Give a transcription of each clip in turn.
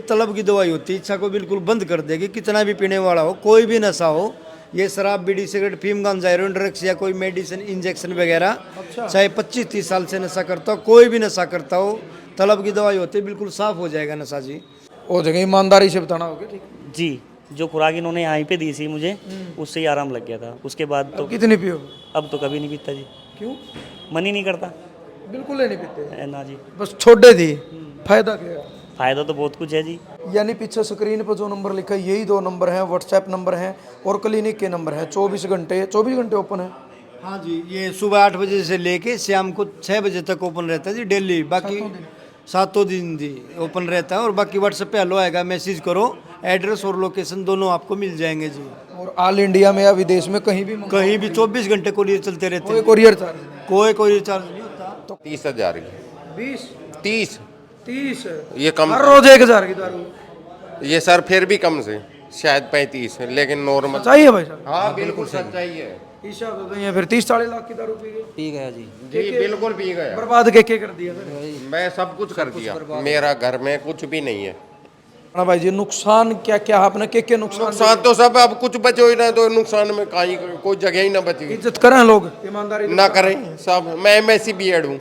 तलब की दवाई होती है, इच्छा को बिल्कुल बंद कर देगी। कितना भी पीने वाला हो, कोई भी नशा हो, ये शराब, बीड़ी, सिगरेट, फीम, गांजा, हेरोइन, ड्रग्स या कोई मेडिसिन, इंजेक्शन वगैरह, चाहे 25-30 साल से नशा करता हो, कोई भी नशा करता हो, तलब की दवाई होती है, बिल्कुल साफ हो जाएगा नशा जी। हो जाएगा, ईमानदारी से बताना होगा। ठीक, जी, जो खुराक इन्होंने यहाँ पे दी थी मुझे, उससे ही आराम लग गया था। उसके बाद तो कितनी पियो? अब तो कभी नहीं पीता जी, क्यों? मन ही नहीं करता। बिल्कुल नहीं पीते? ना जी, बस छोड़े थी। फायदा क्या? फायदा तो बहुत कुछ है जी। यानी पीछे स्क्रीन पर जो नंबर लिखा है यही 2 नंबर हैं, व्हाट्सएप नंबर हैं और क्लिनिक के नंबर हैं। 24 घंटे ओपन है। हाँ जी, ये सुबह 8 बजे से लेके शाम को 6 बजे तक ओपन रहता है जी, डेली। बाकी 7 दिन जी ओपन रहता है। और बाकी व्हाट्सएप पे हेलो आएगा, मैसेज करो, एड्रेस और लोकेशन दोनों आपको मिल जाएंगे जी। और ऑल इंडिया में या विदेश में कहीं भी कहीं भी 24 घंटे कोरियर चलते रहते हैं। Courier charge? कोई कोरियर चार्ज नहीं होता। 30,000 की। 20 30 30 ये कम, हर रोज 1000 की दारू? ये सर फिर भी कम से शायद 35 है, लेकिन नॉर्मल। चाहिए भाई साहब? हाँ बिल्कुल सच्चाई है ईशा तो नहीं है, फिर 30-40 लाख की दारू पी गए? जी, बिल्कुल पी गया। बर्बाद के कर दिया फिर? मैं सब कुछ कर दिया, मेरा घर में कुछ भी नहीं है। हाँ भाई जी, नुकसान क्या क्या आपने के नुकसान? नुकसान तो सब, अब कुछ बचो ही ना, तो नुकसान में कहीं कोई जगह ही ना बची। इज्जत करें लोग, ईमानदारी ना करें सब। मैं MSc B.Ed हूँ।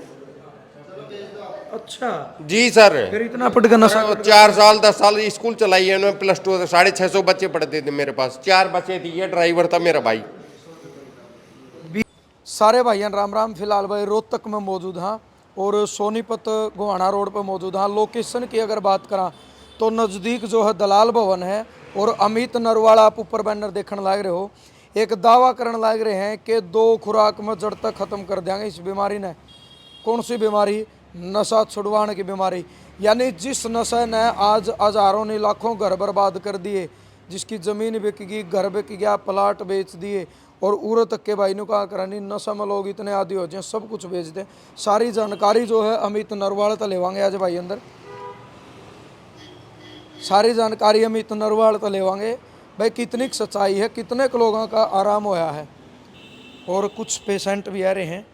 अच्छा जी सर, फिर इतना पट का नशा? 4 साल 10 साल स्कूल चलाई है उन्होंने, +2 650 बच्चे पढ़ते थे मेरे पास, 4 बच्चे थे, ये ड्राइवर था मेरा भाई। सारे भाइयों राम राम। फिलहाल भाई रोहतक में मौजूद हाँ और सोनीपत गोहाना रोड पर मौजूद हाँ। लोकेशन की अगर बात करा तो नज़दीक जो है दलाल भवन है और अमित नरवाल आप ऊपर बैनर देखने लग रहे हो। एक दावा करने लग रहे हैं कि 2 खुराक में जड़ तक ख़त्म कर देंगे इस बीमारी ने। कौन सी बीमारी? नशा छुड़वाने की बीमारी। यानी जिस नशे ने आज हज़ारों ने लाखों घर बर्बाद कर दिए, जिसकी ज़मीन बिक गई, घर बिक गया, प्लाट बेच दिए और उर तक के भाई ने कहा करानी नशा में लोग इतने आदि हो जाए सब कुछ बेच दें। सारी जानकारी जो है अमित नरवाल तो लेवांगे आज भाई अंदर। सारी जानकारी अमित नरवाल तो लेवांगे भाई, कितनी सच्चाई है, कितने लोगों का आराम होया है। और कुछ पेशेंट भी आ रहे हैं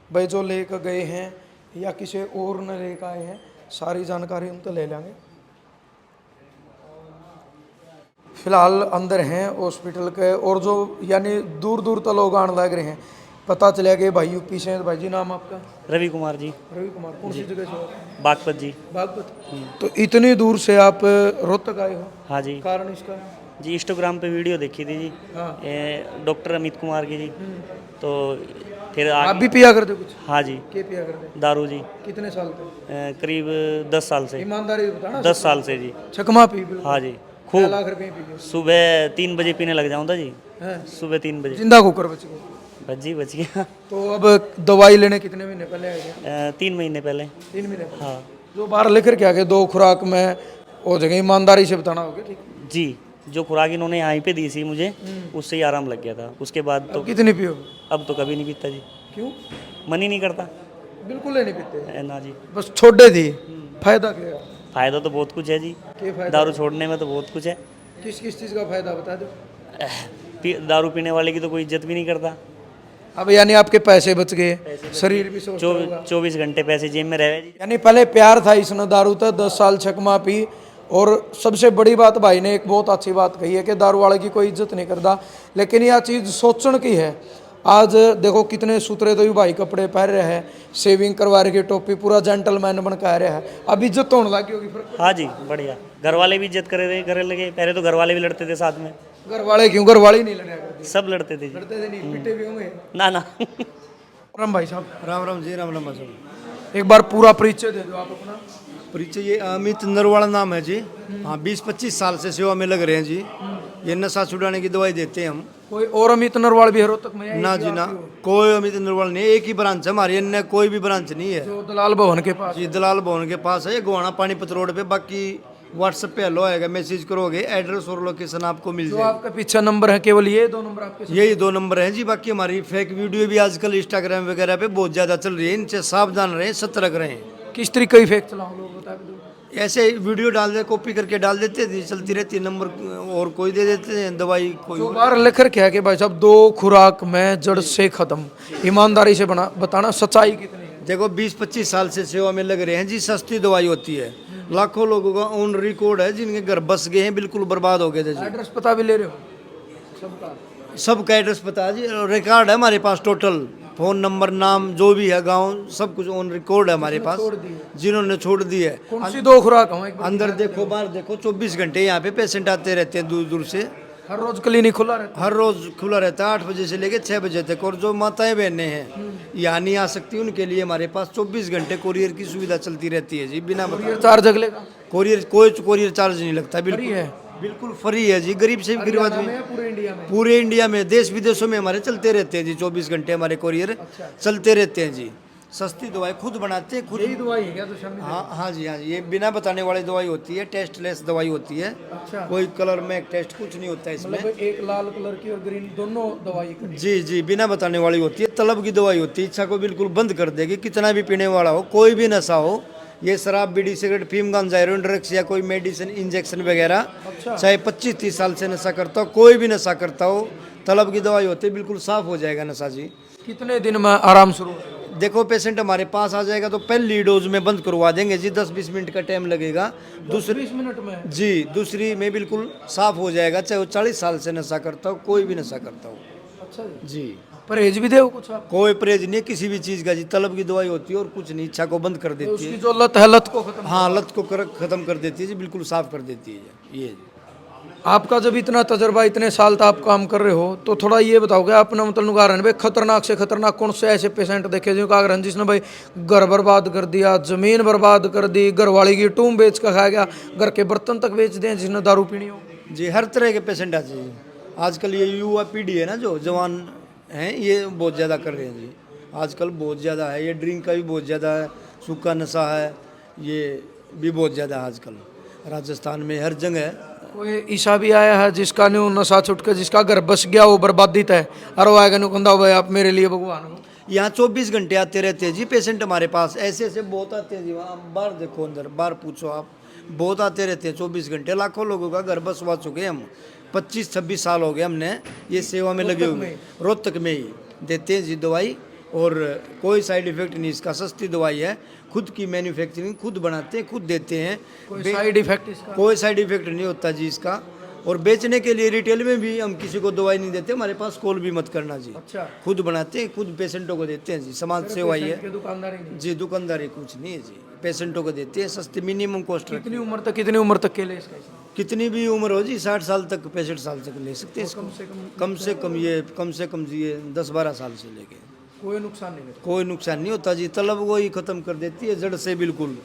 भाई जो लेकर गए हैं या किसी और ने लेकर आए हैं, सारी जानकारी हम तो ले लेंगे। फिलहाल अंदर हैं हॉस्पिटल के और जो यानी दूर दूर तक लोग आने लग रहे हैं। पता चला कि भाई यूपी से। भाई जी नाम आपका? रवि कुमार जी। रवि कुमार, कौन सी जगह से हो? बागपत जी। बागपत। तो इतनी दूर से आप रोहतक आए हो? हाँ जी। कारण इसका? जी, इंस्टाग्राम पे वीडियो देखी थी जी, हाँ। डॉक्टर अमित कुमार की जी। तो फिर आप भी पिया करते कुछ? हाँ जी, क्या पिया करते? दारू जी। कितने साल से? करीब 10 साल से। ईमानदारी बताना। 10 साल से जी। चकमा पी? बिल्कुल। हाँ जी, 6 खूब। लाख रुपए पी गए? सुबह 3 बजे पीने लग जाऊँ था जी, हैं? सुबह 3 बजे। जिंदा कुकर बच गए? बच गया। तो अब दवाई लेने कितने महीने पहले आए गए? 3 महीने पहले। 3 महीने पहले? हाँ जो बाहर लेकर के आगे 2 खुराक में हो जाएगा, ईमानदारी से बताना होगा। ठीक जी, जो खुराक इन्होंने यहाँ पे दी थी मुझे, उससे ही आराम लग गया था। उसके बाद तो कितनी पियो? अब तो कभी नहीं पीता जी, क्यों? मन ही नहीं करता। बिल्कुल नहीं पीते? ना जी, बस छोड़े थी। फायदा क्या? फायदा तो बहुत कुछ है जी, क्या फायदा? दारू छोड़ने में तो बहुत कुछ है। किस किस चीज़ का फायदा बता दो। दारू पीने वाले की तो कोई इज्जत भी नहीं करता। अब यानी आपके पैसे बच गए, शरीर भी स्वस्थ होगा। 24 घंटे पैसे जेब में रहे जी। यानी पहले प्यार था इसने दारू था, 10 साल छकमा पी। और सबसे बड़ी बात भाई ने एक बहुत अच्छी बात कही है कि दारू वाले की कोई इज्जत नहीं करता, लेकिन यह चीज़ सोचने की है। आज देखो कितने सुथरे तो भाई कपड़े पहन रहे हैं, शेविंग करवा रही है, टोपी, पूरा जेंटलमैन बन के आ रहा है। अब इज्जत तो होने लगी होगी। हाँ जी, बढ़िया। घर वाले भी इज्जत करे लगे। पहले तो घर वाले भी लड़ते थे साथ में। घर वाले क्यों? घर वाले ही नहीं लड़ा करते? सब लड़ते थे जी। लड़ते थे नहीं, पिटे भी होंगे ना। राम भाई साहब। राम राम जी, राम राम साहब। एक बार पूरा परिचय दे दो आप अपना। परिचय ये अमित नरवाल नाम है जी। हाँ, 20-25 साल से सेवा में लग रहे हैं जी। ये नशा छुड़ाने की दवाई देते हैं हम। कोई और अमित नरवाल भी है रोहतक में? ना जी ना, कोई अमित नरवाल नहीं, एक ही ब्रांच है हमारी, अन्य कोई भी ब्रांच नहीं है। जो दलाल भवन के पास? जी, दलाल भवन के पास है, ये गोहाना पानीपत रोड पे। बाकी व्हाट्सएप पे हेलो आएगा, मैसेज करोगे, एड्रेस और लोकेशन आपको मिल जो जाएगी। आपका पीछे नंबर है केवल ये 2 नंबर आपके साथ? यही 2 नंबर हैं जी। बाकी हमारी फेक वीडियो भी आजकल इंस्टाग्राम वगैरह पे बहुत ज्यादा चल रही है, इनसे सावधान रहें, सतर्क रहें। किस तरीके की फेक चलाऊं लोग बता दो। ऐसे वीडियो डाल दे, कॉपी करके डाल देते थे, चलती रहती है, नंबर और कोई दे देते हैं, दवाई कोई जो और। बार लेकर क्या कि भाई साहब 2 खुराक में जड़ से खत्म। ईमानदारी से बताना सच्चाई कितनी है? देखो 20-25 साल से सेवा में लग रहे हैं जी। सस्ती दवाई होती है, लाखों लोगों का ऑन रिकॉर्ड है जिनके घर बस गए हैं, बिल्कुल बर्बाद हो गए थे जी। एड्रेस पता भी ले रहे हो सबका? सबका एड्रेस पता है जी, रिकॉर्ड है हमारे पास, टोटल फोन नंबर, नाम जो भी है, गांव, सब कुछ ऑन रिकॉर्ड है हमारे पास, जिन्होंने छोड़ दी है। कौन सी 2 खुराक हूँ एक बार? अंदर देखो, बाहर देखो, 24 घंटे यहाँ पे पेशेंट आते रहते हैं दूर दूर से। हर रोज क्लिनिक खुला रहता हर रोज खुला रहता है 8 बजे से लेकर 6 बजे तक। और जो माताएं बहनें हैं यहाँ नहीं आ सकती, उनके लिए हमारे पास 24 घंटे कोरियर की सुविधा चलती रहती है जी, बिना है? ये चार्ज अगलेगा? कोरियर, कोई कोरियर चार्ज नहीं लगता, बिल्कुल है? बिल्कुल फ्री है जी, गरीब से भी गरीब आदमी। में पूरे इंडिया में? पूरे इंडिया में, देश विदेशों में हमारे चलते रहते हैं जी, 24 घंटे हमारे कोरियर चलते रहते हैं जी। सस्ती दवाई खुद बनाते हैं, खुद। यही दवाई है क्या तो शामिल? हाँ हाँ जी, हाँ जी, ये बिना बताने वाली दवाई होती है, टेस्टलेस दवाई होती है। अच्छा। कोई कलर में टेस्ट कुछ नहीं होता है इसमें। मतलब एक लाल कलर की और ग्रीन दोनों दवाई का? जी जी, बिना बताने वाली होती है, तलब की दवाई होती है, इच्छा को बिल्कुल बंद कर देगी। कितना भी पीने वाला हो, कोई भी नशा हो, ये शराब, बीड़ी, सिगरेट, फीम, गांजा, हेरोइन, ड्रग्स या कोई मेडिसिन, इंजेक्शन वगैरह, चाहे 25-30 साल से नशा करता हो, कोई भी नशा करता हो, तलब की दवाई होती है, बिल्कुल साफ हो जाएगा नशा जी। कितने दिन में आराम शुरू? देखो, पेशेंट हमारे पास आ जाएगा तो पहली डोज में बंद करवा देंगे जी, 10-20 मिनट का टाइम लगेगा। दूसरी 20 मिनट में? जी, दूसरी में बिल्कुल साफ हो जाएगा, चाहे वो 40 साल से नशा करता हो, कोई भी नशा करता हो अच्छा जी। परहेज भी दे कुछ आप? कोई परहेज नहीं है किसी भी चीज़ का जी, तलब की दवाई होती है और कुछ नहीं, इच्छा को बंद कर देती उसकी है। जो लत है, लत को खत्म? हाँ, लत को खत्म कर देती है जी, बिल्कुल साफ कर देती है ये जी। आपका जब इतना तजर्बा, इतने साल तक आप काम कर रहे हो, तो थोड़ा ये बताओगे अपना मतलब उदाहरण भाई, खतरनाक से खतरनाक कौन से ऐसे पेशेंट देखे जिनका अगर जिसने भाई घर बर्बाद कर दिया, जमीन बर्बाद कर दी, घर वाली की टूम बेच कर खा गया, घर के बर्तन तक बेच दें, जिसने दारू पीनी हो? जी, हर तरह के पेशेंट आते हैं जी। आजकल ये युवा पीढ़ी है ना, जो जवान हैं, ये बहुत ज़्यादा कर रहे हैं जी, आजकल बहुत ज़्यादा है। ये ड्रिंक का भी बहुत ज़्यादा है, सूखा नशा है, ये भी बहुत ज़्यादा है आजकल राजस्थान में, हर जगह। कोई ईसा भी आया है जिसका न्यू नशा छुट के, जिसका घर बस गया, वो बर्बादित है, और वो आएगा न्यू कहता भाई आप मेरे लिए भगवान हो? यहाँ 24 घंटे आते रहते हैं जी पेशेंट हमारे पास, ऐसे ऐसे बहुत आते हैं जी। वहाँ बाहर देखो, अंदर बाहर पूछो आप, बहुत आते रहते हैं 24 घंटे। लाखों लोगों का घर बसवा चुके हैं हम, 25-26 साल हो गए हमने ये सेवा में लगे हुए। रोहतक में ही देते हैं जी दवाई, और कोई साइड इफेक्ट नहीं इसका, सस्ती दवाई है, खुद की मैन्युफैक्चरिंग, खुद बनाते हैं, खुद देते हैं, कोई साइड इफेक्ट इसका? कोई साइड इफेक्ट नहीं होता जी इसका। और बेचने के लिए रिटेल में भी हम किसी को दवाई नहीं देते, हमारे पास कॉल भी मत करना जी। अच्छा। खुद बनाते हैं, खुद पेशेंटों को देते हैं जी, समाज सेवा ही है दुकानदारी नहीं? जी, दुकानदारी कुछ नहीं है जी, पेशेंटों को देते हैं, सस्ते मिनिमम कॉस्ट। कितनी उम्र तक के लिए इसका? कितनी भी उम्र हो जी, 60 साल तक, 65 साल तक ले सकते हैं इसको। कम से कम जी, ये 10-12 साल से लेके कोई नुकसान नहीं? कोई नुकसान नहीं होता जी, तलब वो ही खत्म कर देती है जड़ से, बिल्कुल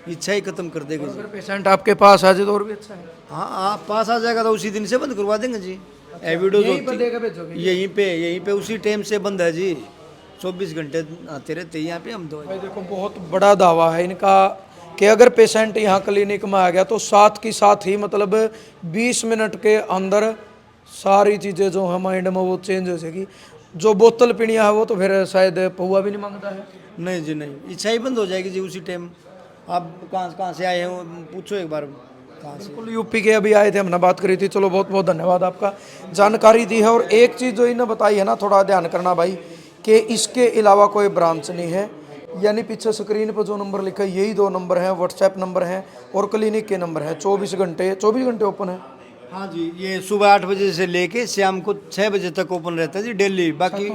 इच्छा ही खत्म कर देगी जी। अगर पेशेंट आपके पास आ जाए तो और भी अच्छा है। हाँ, आप पास आ जाएगा तो उसी दिन से बंद करवा देंगे जी। एविडोज यहीं पर होती देकर भेजोगे? यहीं पे उसी टाइम से बंद है जी, 24 घंटे आते रहते हैं यहाँ पे हम दवाई। भाई देखो, बहुत बड़ा दावा है इनका कि अगर पेशेंट यहाँ क्लिनिक में आ गया तो साथ की साथ ही मतलब 20 मिनट के अंदर सारी चीज़ें जो है माइंड में वो चेंज हो जाएगी। जो बोतल पीनी है वो तो फिर शायद पौवा भी नहीं मांगता है। नहीं जी, नहीं, इच्छा ही बंद हो जाएगी जी उसी टाइम। आप कहाँ से आए हैं पूछो एक बार, कहाँ से? बिल्कुल, यूपी के अभी आए थे, हमने बात करी थी। चलो, बहुत बहुत धन्यवाद, आपका जानकारी दी है। और एक चीज़ जो इन्हें बताई है ना, थोड़ा ध्यान करना भाई, कि इसके अलावा कोई ब्रांच नहीं है, यानी पीछे स्क्रीन पर जो नंबर लिखा है यही 2 नंबर हैं, व्हाट्सएप नंबर हैं और क्लिनिक के नंबर हैं। 24 घंटे ओपन है। हाँ जी, ये सुबह 8 बजे से लेके शाम को 6 बजे तक ओपन रहता है जी, डेली। बाकी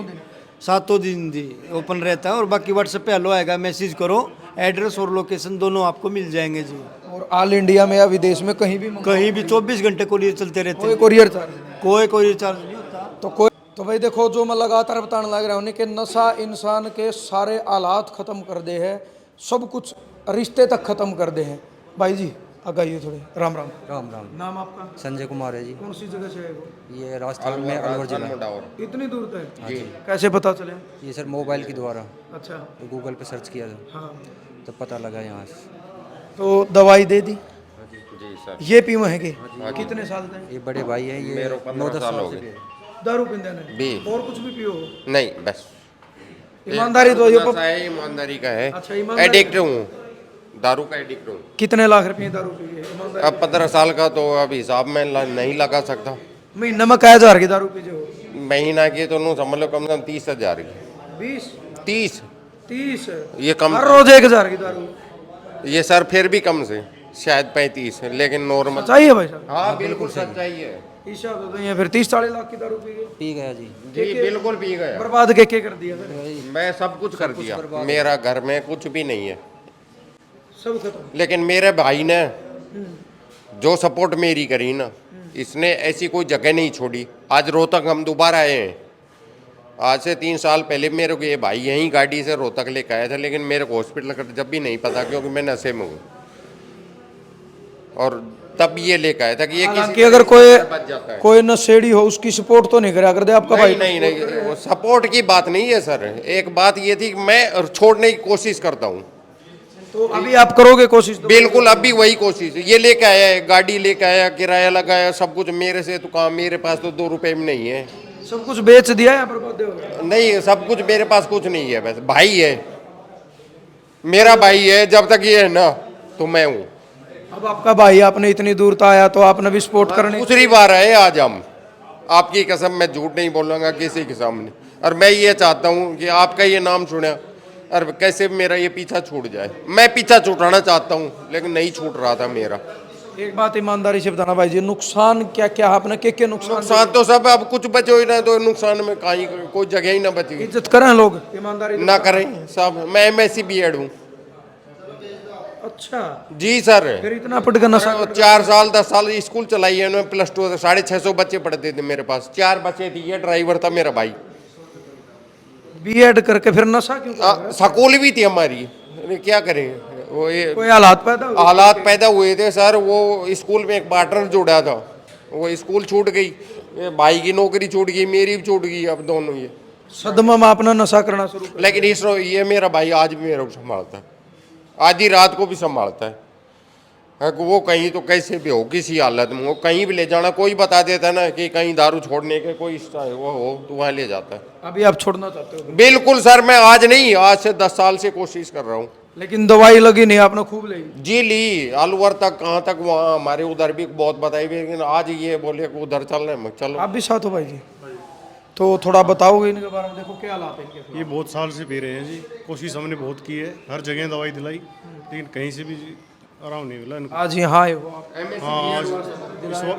7 दिन जी ओपन रहता है। और बाकी व्हाट्सएप पे हेलो आएगा, मैसेज करो, एड्रेस और लोकेशन दोनों आपको मिल जाएंगे जी। और ऑल इंडिया में या विदेश में कहीं भी 24 घंटे कोरियर चलते रहते हैं, कोरियर चार्ज? कोई कोरियर चार्ज नहीं होता। तो भाई देखो, जो मैं लगातार बताने लग रहा हूँ कि नशा इंसान के सारे हालात ख़त्म कर दे है, सब कुछ रिश्ते तक ख़त्म कर दे हैं। भाई जी आगाइए थोड़े। राम राम। राम राम। नाम आपका? संजय कुमार है जी। कौन सी जगह से है वो? ये राजस्थान में अलवर जिला। इतनी दूर तक? जी। कैसे पता चले? ये सर मोबाइल के द्वारा, अच्छा, तो गूगल पे सर्च किया था, हाँ, तो पता लगा यहाँ से। तो दवाई दे दी? जी सर। ये पी महंगे? कितने साल से? ये बड़े भाई है, ये 9-10 साल हो गए। दारू पीते हैं? बी। और कुछ भी पियो? नहीं, बस ईमानदारी तो ये नशा है, ईमानदारी का है। अच्छा, ईमानदारी। एडिक्ट हूँ, दारू का एडिक्ट हूँ। कितने लाख रुपए दारू पी है? ईमानदारी। अब 15 साल का तो अब हिसाब में नहीं लगा सकता। महीने में क्या 1000 की दारू पी जो? महीना की तो नू समझ लो कम से कम 30,000 की। 20? 30 30? ये कम, हर रोज 1000 की दारू? ये सर फिर भी कम से। शायद 35, लेकिन नॉर्मल। चाहिए भाई साहब हाँ बिल्कुल सच्चाई है ईशा तो नहीं है फिर 30-40 लाख की दारू पी गए पी गया जी। जी, बिल्कुल पी गया। बर्बाद के कर दिया फिर मैं सब कुछ कर दिया, मेरा घर में कुछ भी नहीं है, सब खत्म। लेकिन मेरे भाई ने जो सपोर्ट मेरी करी ना, इसने ऐसी कोई जगह नहीं छोड़ी। आज रोहतक हम दोबारा आए हैं। आज से 3 साल पहले मेरे को ये भाई यहीं गाड़ी से रोहतक लेकर आया था, लेकिन मेरे को हॉस्पिटल का जब भी नहीं पता, क्योंकि मैं नशे में हूँ। और तब ये लेकर आया था कि ये हालांकि अगर कोई बच जाता है। कोई नशेड़ी हो उसकी सपोर्ट तो नहीं करा कर दे आपका भाई। नहीं नहीं नहीं, वो सपोर्ट की बात नहीं है सर। एक बात ये थी कि मैं छोड़ने की कोशिश करता हूँ। तो अभी आप करोगे कोशिश तो? बिल्कुल, अभी वही कोशिश है। ये लेके आया है, गाड़ी लेके आया, किराया लगाया, सब कुछ मेरे से। तो काम मेरे पास तो 2 रुपए में नहीं है। सब कुछ बेच दिया या बर्बाद हो गया? नहीं, सब कुछ मेरे पास कुछ नहीं है। बस भाई है, मेरा भाई है। जब तक ये है ना तो मैं हूँ। अब आपका भाई आपने इतनी दूर तो आया तो आपने भी सपोर्ट करनी। दूसरी बार आए आज हम, आपकी कसम मैं झूठ नहीं बोलूँगा किसी के सामने। और मैं ये चाहता हूँ कि आपका ये नाम सुना और कैसे मेरा ये पीछा छूट जाए। मैं पीछा छुड़ाना चाहता हूँ, लेकिन नहीं छूट रहा था मेरा। एक बात ईमानदारी से बताना भाई जी, नुकसान क्या क्या आपने के नुकसान? नुकसान तो सब, अब कुछ बचो ही ना, तो नुकसान में कहीं कोई जगह ही ना बची। इज्जत करें लोग, ईमानदारी ना करें सब। मैं MSc B.Ed हूँ। अच्छा जी सर। फिर इतना पट का नशा 4 साल 10 साल स्कूल चलाई है उन्होंने। +2 650 बच्चे पढ़ते थे मेरे पास। 4 बच्चे थी, ये ड्राइवर था मेरा भाई। B.Ed करके फिर नशा क्यों कर रहे? स्कूल भी थी हमारी, अरे क्या करें। वो ये कोई हालात पैदा हुए? हालात पैदा हुए थे सर। वो स्कूल में एक पार्टनर जुड़ा था, वो स्कूल छूट गई। ये भाई की नौकरी छूट गई, मेरी भी छूट गई। अब दोनों ये सदमा में आपने नशा करना शुरू कर। लेकिन इस ये मेरा भाई आज भी मेरे को संभालता है, आधी रात को भी संभालता है। वो कहीं तो कैसे भी हो, किसी हालत में वो कहीं भी ले जाना, कोई बता देता है ना कि कहीं दारू छोड़ने के कोई वो हो तो वहाँ ले जाता है। अभी आप छोड़ना चाहते हो? बिल्कुल सर, मैं आज नहीं, आज से 10 साल से कोशिश कर रहा हूँ। लेकिन दवाई लगी नहीं आपने, खूब ली? जी ली, अलवर तक, कहाँ तक, वहाँ हमारे उधर भी बहुत बताई, लेकिन आज ये बोले कि उधर चलना है। चलो आप भी साथ हो भाई जी, तो थोड़ा बताओगे इनके बारे में। देखो क्या हालात है इनके। ये बहुत साल से पी रहे हैं जी। कोशिश हमने बहुत की है, हर जगह दवाई दिलाई, लेकिन कहीं से भी आराम नहीं मिला इनको। आज यहाँ आए हो आप? हाँ, आज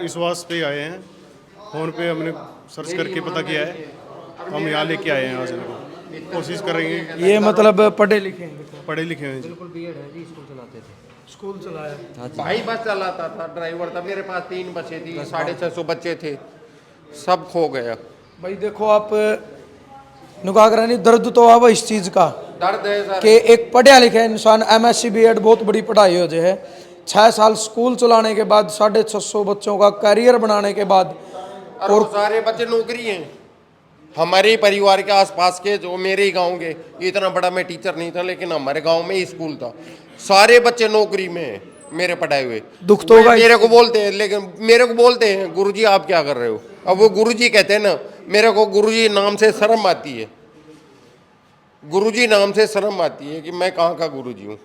विश्वास पे आए हैं। फ़ोन पे हमने सर्च करके पता किया है, हम यहाँ लेके आए हैं। आज इनको कोशिश करेंगे। ये मतलब पढ़े लिखे हैं? देखो पढ़े लिखे हैं जी। स्कूल चलाया। भाई बस चलाता था, ड्राइवर था। मेरे पास 3 बच्चे थी, 650 बच्चे थे, सब खो गया। भाई देखो आप नुका कर नहीं, दर्द तो आवा इस चीज़ का दर्द है सर। कि एक पढ़ा लिखा इंसान MSc B.Ed बहुत बड़ी पढ़ाई हो जाए, 6 साल स्कूल चलाने के बाद 650 बच्चों का करियर बनाने के बाद, और सारे बच्चे नौकरी हैं। हमारे ही परिवार के आसपास के, जो मेरे ही गांव के, इतना बड़ा मैं टीचर नहीं था, लेकिन हमारे गांव में ही स्कूल था। सारे बच्चे नौकरी में हैं मेरे पढ़ाए हुए। दुख तो होगा। मेरे को बोलते हैं, लेकिन मेरे को बोलते हैं गुरुजी आप क्या कर रहे हो। अब वो गुरुजी कहते हैं ना, मेरे को गुरुजी नाम से शर्म आती है। गुरुजी नाम से शर्म आती है कि मैं कहाँ का गुरुजी हूँ।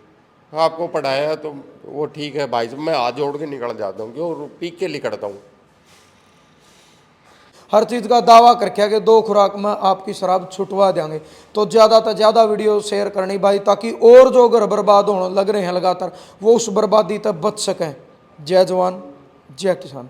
आपको पढ़ाया तो वो ठीक है भाई साहब, मैं हाथ जोड़ के निकल जाता हूँ, क्यों पी के निकलता हूँ। हर चीज़ का दावा करके कि 2 खुराक में आपकी शराब छुटवा देंगे। तो ज़्यादा से ज़्यादा वीडियो शेयर करनी भाई, ताकि और जो घर बर्बाद होने लग रहे हैं लगातार, वो उस बर्बादी तक बच सकें। जय जवान जय किसान।